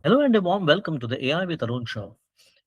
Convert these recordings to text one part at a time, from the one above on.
Hello and a warm welcome to the AI with Arun Show.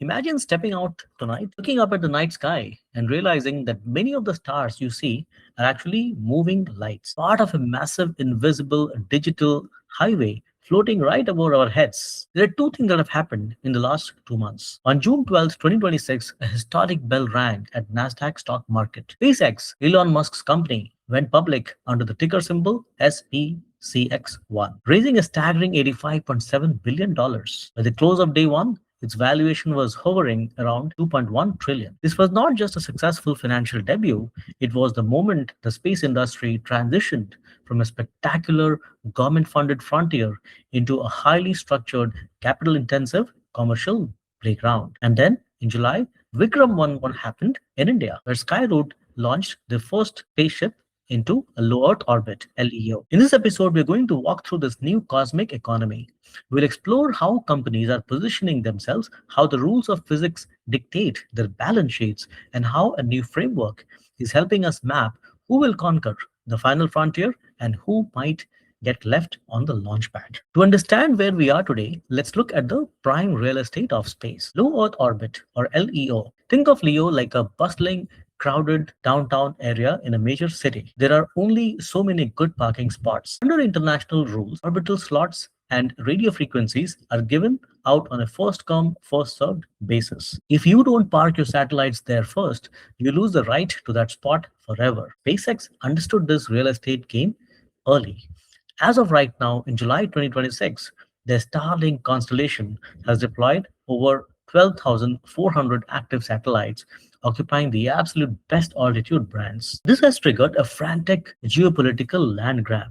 Imagine stepping out tonight, looking up at the night sky, and realizing that many of the stars you see are actually moving lights, part of a massive invisible digital highway floating right above our heads. There are two things that have happened in the last 2 months. On June 12th, 2026, a historic bell rang at Nasdaq stock market. SpaceX, Elon Musk's company, went public under the ticker symbol SPCX1, raising a staggering $85.7 billion. By the close of day one, its valuation was hovering around 2.1 trillion. This was not just a successful financial debut, it was the moment the space industry transitioned from a spectacular government funded frontier into a highly structured, capital intensive commercial playground. And then in July, Vikram 1 happened in India, where Skyroot launched the first spaceship into a low Earth orbit, LEO. In this episode, we're going to walk through this new cosmic economy. We'll explore how companies are positioning themselves, how the rules of physics dictate their balance sheets, and how a new framework is helping us map who will conquer the final frontier and who might get left on the launch pad. To understand where we are today, let's look at the prime real estate of space. Low Earth orbit, or LEO. Think of LEO like a bustling crowded downtown area in a major city. There are only so many good parking spots. Under international rules, orbital slots and radio frequencies are given out on a first come, first served basis. If you don't park your satellites there first, you lose the right to that spot forever. SpaceX understood this real estate game early. As of right now, in July 2026, the Starlink constellation has deployed over 12,400 active satellites, occupying the absolute best altitude bands. This has triggered a frantic geopolitical land grab.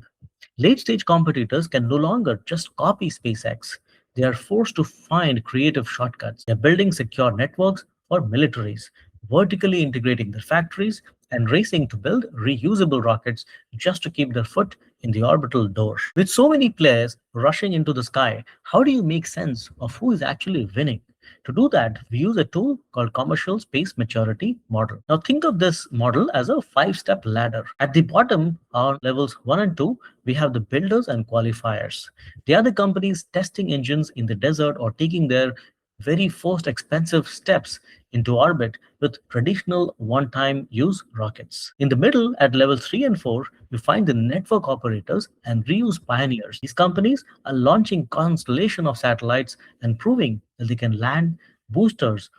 Late stage competitors can no longer just copy SpaceX. They are forced to find creative shortcuts. They're building secure networks for militaries, vertically integrating their factories, and racing to build reusable rockets just to keep their foot in the orbital door. With so many players rushing into the sky, how do you make sense of who is actually winning? To do that, we use a tool called Commercial Space Maturity Model. Now, think of this model as a five-step ladder. At the bottom are levels 1 and 2. We have the builders and qualifiers. They are the companies testing engines in the desert or taking their very first expensive steps into orbit with traditional one-time use rockets. In the middle, at level 3 and 4, you find the network operators and reuse pioneers. These companies are launching constellation of satellites and proving that they can land boosters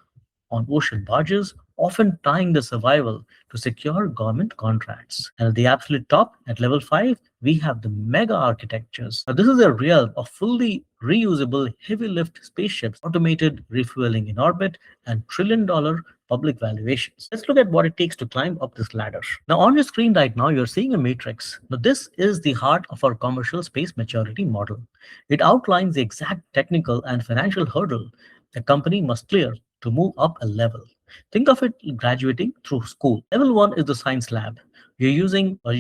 on ocean barges, often tying the survival to secure government contracts. And at the absolute top, at level 5, we have the mega architectures. Now, this is a realm of fully reusable heavy lift spaceships, automated refueling in orbit, and trillion-dollar public valuations. Let's look at what it takes to climb up this ladder. Now, on your screen right now, you're seeing a matrix. Now, this is the heart of our commercial space maturity model. It outlines the exact technical and financial hurdle a company must clear to move up a level. Think of it graduating through school. Level 1 is the science lab. You're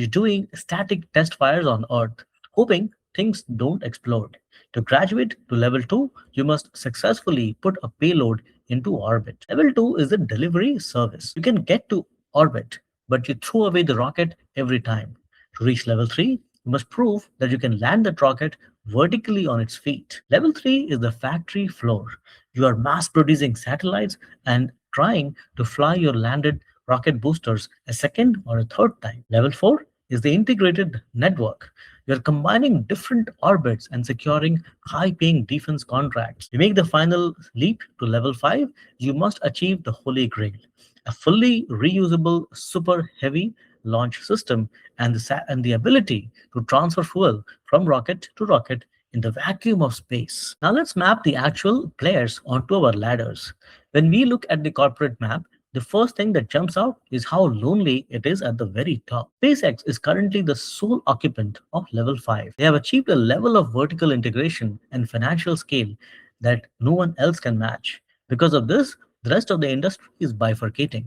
doing static test fires on Earth, hoping things don't explode. To graduate to level 2, you must successfully put a payload into orbit. Level 2 is the delivery service. You can get to orbit, but you throw away the rocket every time. To reach level 3, you must prove that you can land that rocket vertically on its feet. Level 3 is the factory floor. You are mass producing satellites and trying to fly your landed rocket boosters a second or a third time. Level 4 is the integrated network. You're combining different orbits and securing high paying defense contracts. To make the final leap to level 5, you must achieve the holy grail, a fully reusable super heavy launch system and the ability to transfer fuel from rocket to rocket in the vacuum of space. Now let's map the actual players onto our ladders. When we look at the corporate map, the first thing that jumps out is how lonely it is at the very top. SpaceX is currently the sole occupant of level 5. They have achieved a level of vertical integration and financial scale that no one else can match. Because of this, the rest of the industry is bifurcating.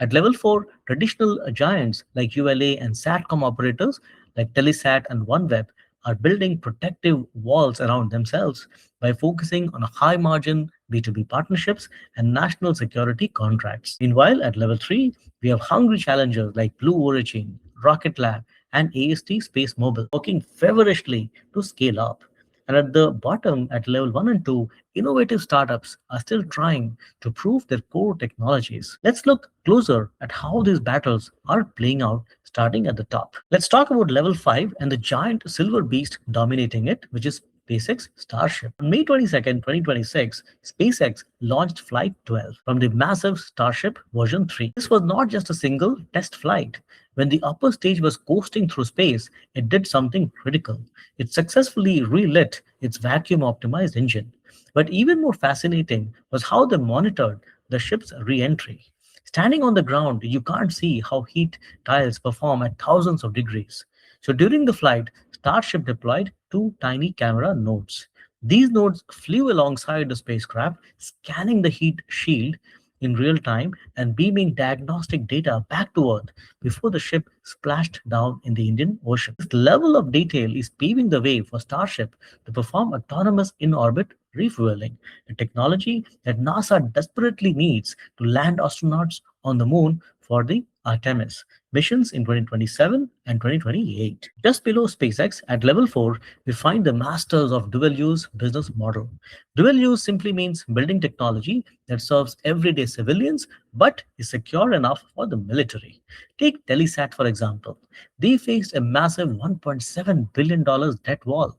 At level 4, traditional giants like ULA and SATCOM operators like Telesat and OneWeb are building protective walls around themselves by focusing on high margin B2B partnerships and national security contracts. Meanwhile, at level 3, we have hungry challengers like Blue Origin, Rocket Lab, and AST Space Mobile working feverishly to scale up. And at the bottom, at level 1 and 2, innovative startups are still trying to prove their core technologies. Let's look closer at how these battles are playing out, starting at the top. Let's talk about level 5 and the giant silver beast dominating it, which is SpaceX Starship. On May 22nd, 2026, SpaceX launched Flight 12 from the massive Starship version 3. This was not just a single test flight. When the upper stage was coasting through space, it did something critical. It successfully relit its vacuum optimized engine. But even more fascinating was how they monitored the ship's re entry. Standing on the ground, you can't see how heat tiles perform at thousands of degrees. So during the flight, Starship deployed two tiny camera nodes. These nodes flew alongside the spacecraft, scanning the heat shield in real time and beaming diagnostic data back to Earth before the ship splashed down in the Indian Ocean. This level of detail is paving the way for Starship to perform autonomous in orbit refueling, a technology that NASA desperately needs to land astronauts on the moon for the Artemis missions in 2027 and 2028. Just below SpaceX at level 4, we find the masters of dual use business model. Dual use simply means building technology that serves everyday civilians but is secure enough for the military. Take Telesat for example. They faced a massive $1.7 billion debt wall.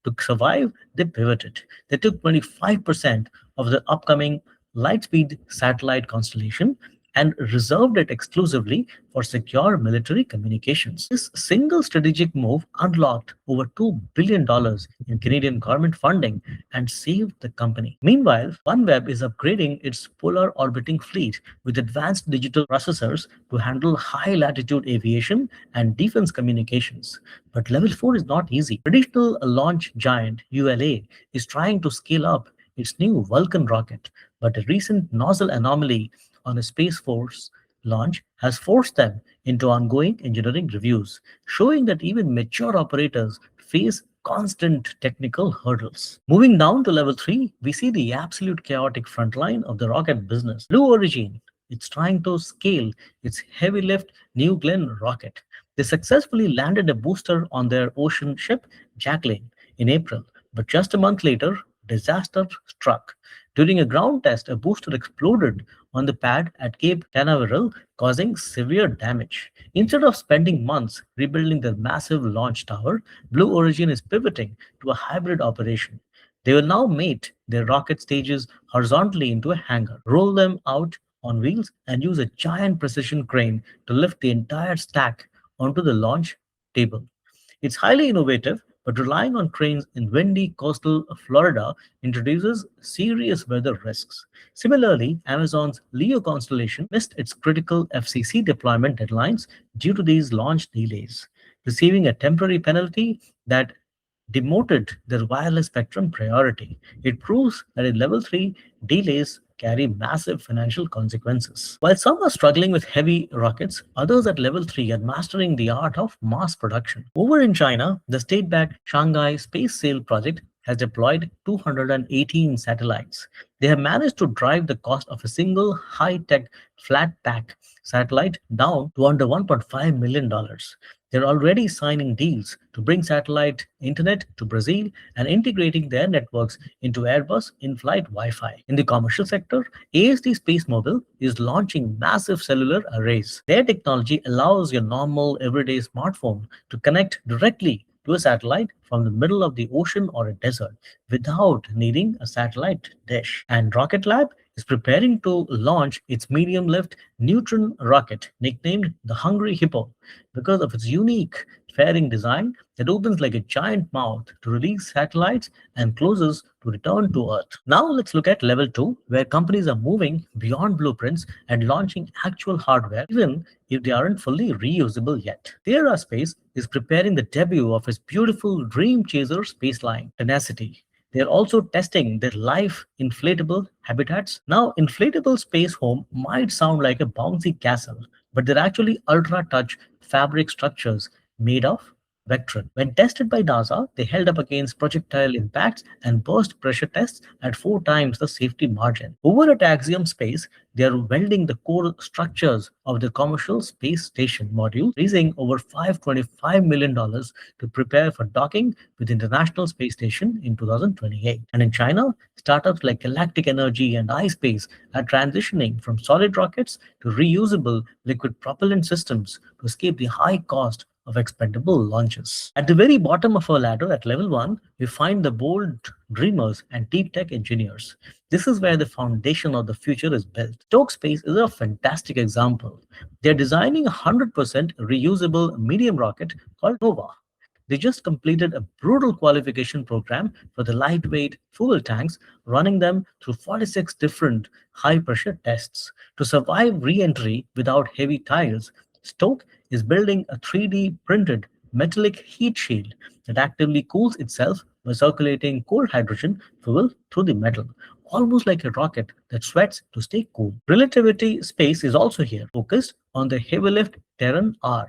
To survive, they pivoted. They took 25% of the upcoming Lightspeed satellite constellation and reserved it exclusively for secure military communications. This single strategic move unlocked over $2 billion in Canadian government funding and saved the company. Meanwhile, OneWeb is upgrading its polar orbiting fleet with advanced digital processors to handle high latitude aviation and defense communications. But level 4 is not easy. Traditional launch giant ULA is trying to scale up its new Vulcan rocket, but a recent nozzle anomaly on a Space Force launch has forced them into ongoing engineering reviews, showing that even mature operators face constant technical hurdles. Moving down to level 3, we see the absolute chaotic frontline of the rocket business. Blue Origin, it's trying to scale its heavy lift New Glenn rocket. They successfully landed a booster on their ocean ship, Jacqueline, in April, but just a month later, disaster struck. During a ground test, a booster exploded on the pad at Cape Canaveral, causing severe damage. Instead of spending months rebuilding their massive launch tower, Blue Origin is pivoting to a hybrid operation. They will now mate their rocket stages horizontally into a hangar, roll them out on wheels, and use a giant precision crane to lift the entire stack onto the launch table. It's highly innovative, but relying on cranes in windy coastal Florida introduces serious weather risks. Similarly, Amazon's Leo constellation missed its critical FCC deployment deadlines due to these launch delays, receiving a temporary penalty that demoted their wireless spectrum priority. It proves that in level 3, delays carry massive financial consequences. While some are struggling with heavy rockets, others at level 3 are mastering the art of mass production. Over in China, the state backed Shanghai Space Sail project has deployed 218 satellites. They have managed to drive the cost of a single high tech flat pack satellite down to under $1.5 million. They're already signing deals to bring satellite internet to Brazil and integrating their networks into Airbus in flight Wi Fi. In the commercial sector, ASD Space Mobile is launching massive cellular arrays. Their technology allows your normal everyday smartphone to connect directly to a satellite from the middle of the ocean or a desert without needing a satellite dish. And Rocket Lab is preparing to launch its medium lift Neutron rocket, nicknamed the Hungry Hippo, because of its unique fairing design that opens like a giant mouth to release satellites and closes to return to Earth. Now let's look at level 2, where companies are moving beyond blueprints and launching actual hardware, even if they aren't fully reusable yet. Sierra Space is preparing the debut of its beautiful Dream Chaser space line, Tenacity. They're also testing their live inflatable habitats. Now, inflatable space home might sound like a bouncy castle, but they're actually ultra touch fabric structures made of Vectron. When tested by NASA, they held up against projectile impacts and burst pressure tests at 4 times the safety margin. Over at Axiom Space, they are welding the core structures of the commercial space station module, raising over $525 million to prepare for docking with the International Space Station in 2028. And in China, startups like Galactic Energy and iSpace are transitioning from solid rockets to reusable liquid propellant systems to escape the high cost of expendable launches. At the very bottom of our ladder, at level 1, we find the bold dreamers and deep tech engineers. This is where the foundation of the future is built. Stoke Space is a fantastic example. They're designing a 100% reusable medium rocket called Nova. They just completed a brutal qualification program for the lightweight fuel tanks, running them through 46 different high pressure tests. To survive re entry without heavy tires, Stoke is building a 3D printed metallic heat shield that actively cools itself by circulating cold hydrogen fuel through the metal, almost like a rocket that sweats to stay cool. Relativity Space is also here, focused on the heavy lift Terran R.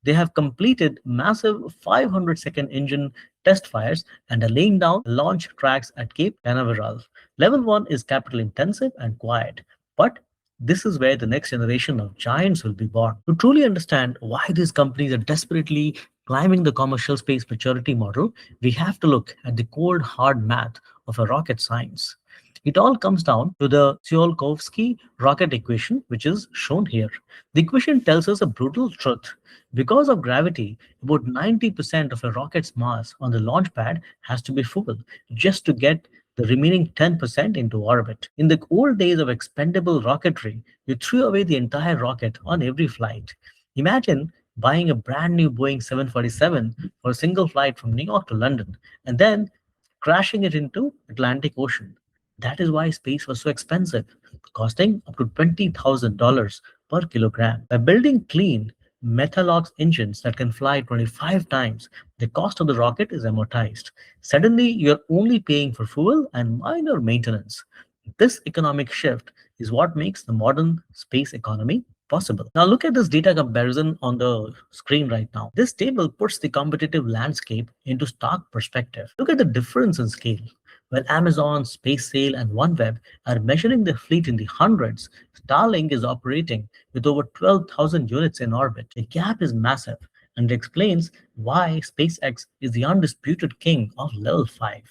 They have completed massive 500-second engine test fires and are laying down launch tracks at Cape Canaveral. Level 1 is capital intensive and quiet, but this is where the next generation of giants will be born. To truly understand why these companies are desperately climbing the commercial space maturity model, we have to look at the cold, hard math of a rocket science. It all comes down to the Tsiolkovsky rocket equation, which is shown here. The equation tells us a brutal truth. Because of gravity, about 90% of a rocket's mass on the launch pad has to be full just to get the remaining 10% into orbit. In the old days of expendable rocketry, you threw away the entire rocket on every flight. Imagine buying a brand new Boeing 747 for a single flight from New York to London and then crashing it into Atlantic Ocean. That is why space was so expensive, costing up to $20,000 per kilogram. By building clean Metalox engines that can fly 25 times, the cost of the rocket is amortized. Suddenly, you're only paying for fuel and minor maintenance. This economic shift is what makes the modern space economy possible. Now, look at this data comparison on the screen right now. This table puts the competitive landscape into stark perspective. Look at the difference in scale. While Amazon, SpaceSail, and OneWeb are measuring their fleet in the hundreds, Starlink is operating with over 12,000 units in orbit. The gap is massive and explains why SpaceX is the undisputed king of level 5.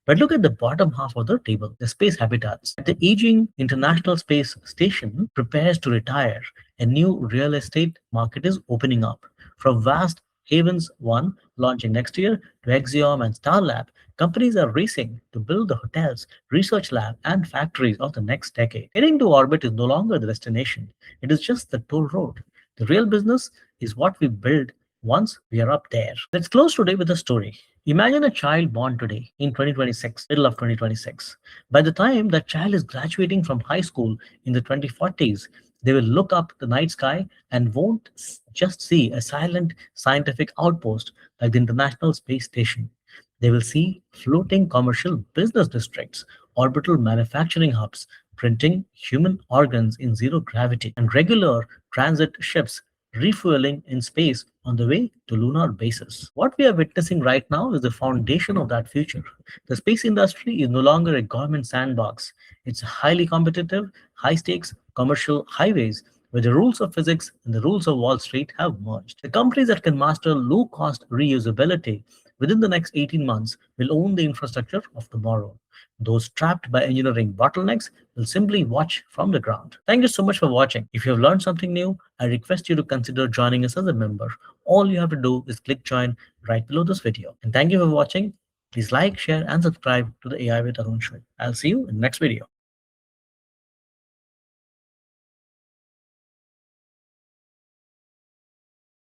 But look at the bottom half of the table, the space habitats. The aging International Space Station prepares to retire. A new real estate market is opening up. From vast Havens 1 launching next year to Axiom and Starlab, companies are racing to build the hotels, research lab, and factories of the next decade. Getting to orbit is no longer the destination. It is just the toll road. The real business is what we build once we are up there. Let's close today with a story. Imagine a child born today in 2026, middle of 2026. By the time that child is graduating from high school in the 2040s, they will look up the night sky and won't just see a silent scientific outpost like the International Space Station. They will see floating commercial business districts, orbital manufacturing hubs, printing human organs in zero gravity, and regular transit ships refueling in space on the way to lunar bases. What we are witnessing right now is the foundation of that future. The space industry is no longer a government sandbox. It's a highly competitive, high stakes commercial highways where the rules of physics and the rules of Wall Street have merged. The companies that can master low cost reusability within the next 18 months will own the infrastructure of tomorrow. Those trapped by engineering bottlenecks will simply watch from the ground. Thank you so much for watching. If you have learned something new, I request you to consider joining us as a member. All you have to do is click join right below this video. And thank you for watching. Please like, share, and subscribe to the AI with Arun Show. I'll see you in the next video.